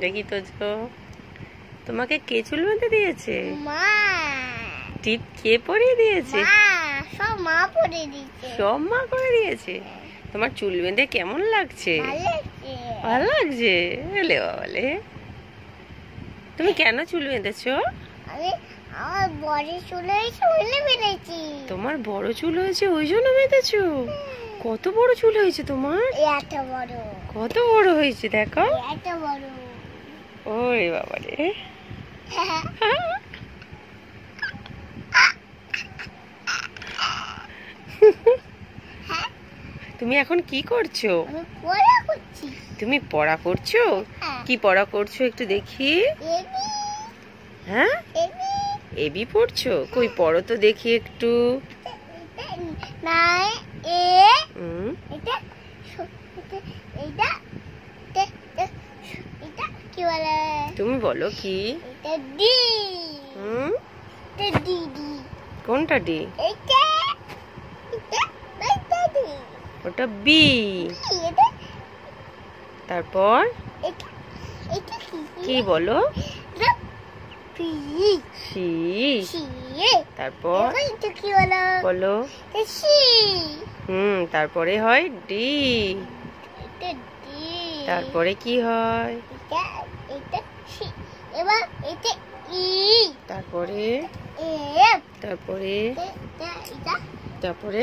দেখি তো তোমাকে কে চুল বেঁধে দিয়েছে? মা। টিপ কে পরিয়ে দিয়েছে? সব মা পরিয়ে দিয়েছে। সব মা করে দিয়েছে। তোমার চুল বেঁধে কেমন লাগছে? ভালো লাগছে। এলে বাবালে, তুমি কেন চুল বেঁধেছো? আমার বড় চুল হয়েছে ওই জন্য বেঁধেছি। তোমার বড় চুল হয়েছে ওই জন্য বেঁধেছো? কত বড় চুল হয়েছে তোমার? এত বড়। কত বড় হয়েছে দেখো। এত বড়। ওরে বাবারে। তুমি এখন কি করছো? পড়া করছি। তুমি পড়া করছো? কি পড়া করছো একটু দেখি। হ্যাঁ, এবি পড়ছো? কই পড়ো তো দেখি একটু। না এ এটা এটা এটা কি বলে? তুমি বলো কি? এটা ডি। এটা ডি ডি। কোনটা ডি? এটা এটা ডি। ওটা বি। তারপর এটা এটা কি বলো? পি। সি। সি। তারপর এটা কি বলো? বলো। সি। তারপরে হয় ডি। এটা ডি। তারপরে কি হয়? এটা এটা সি। এবার এটা ই। তারপরে এফ। তারপরে এটা এটা তারপরে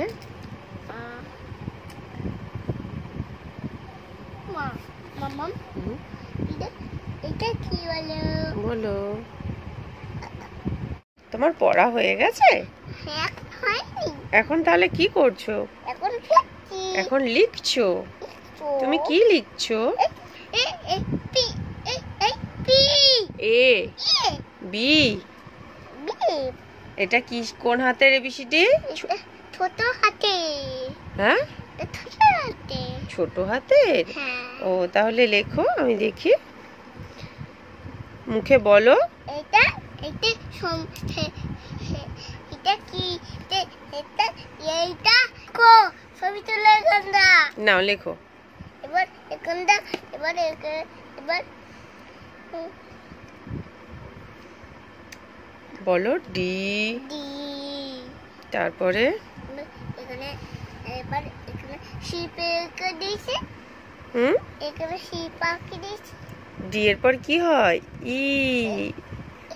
মামা এটা এটা কি বলো? বলো। তোমার পড়া হয়ে গেছে? হয়নি। এখন তাহলে কি করছো? এখন লিখছি। এখন লিখছো? তুমি কি লিখছো? P P A B. এটা কি কোন হাতের এবিসিডি? ছোট হাতে। হ্যাঁ, ছোট হাতে। ছোট হাতের। হ্যাঁ। ও তাহলে লেখো, আমি দেখি। মুখে বলো। এটা এটা এটা কি? এটা এইটা কো ছবি তুলে গন্ধা। নাও লেখো। এবার এখানটা এবার এবার বলো ডি। ডি। তারপরে এখানে এবার এখানে শিপে দিয়েছে। এখানে শিপ আঁকি দিয়েছে। ডি এর পর কি হয়? ই।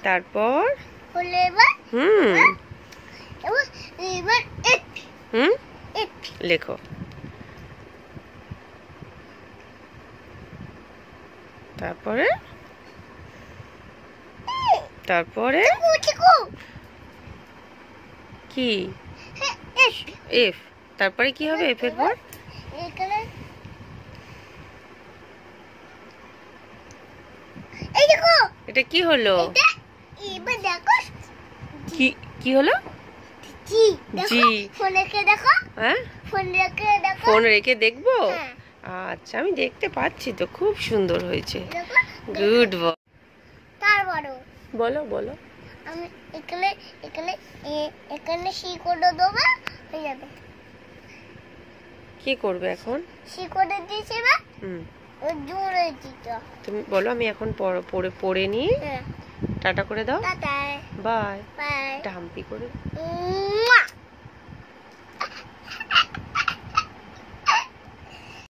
তারপর হলে এবার এবার এফ। এফ লেখো। তারপরে তারপরে কি? এফ। তারপরে কি হবে এফ এর পর? এখানে এই দেখো। এটা কি হলো? এবার দেখো কি কি হলো? জি। জি। ফোন রেখে দেখো। হ্যাঁ, ফোন রেখে দেখো। ফোন রেখে দেখবো? হ্যাঁ। আচ্ছা, আমি দেখতে পাচ্ছি তো, খুব সুন্দর হয়েছে। দেখো। Good boy. তারপরে বলো বলো। আমি এখানে এখানে এখানে শিকড় দেবো হয়ে যাবে। কি করবে এখন? শিকড় দিয়েছি না? জোরে দিতে। তুমি বলো, আমি এখন পড়ে নিয়ে টাটা করে দাও। টাটা। বাই। বাই। হাম্পি করে।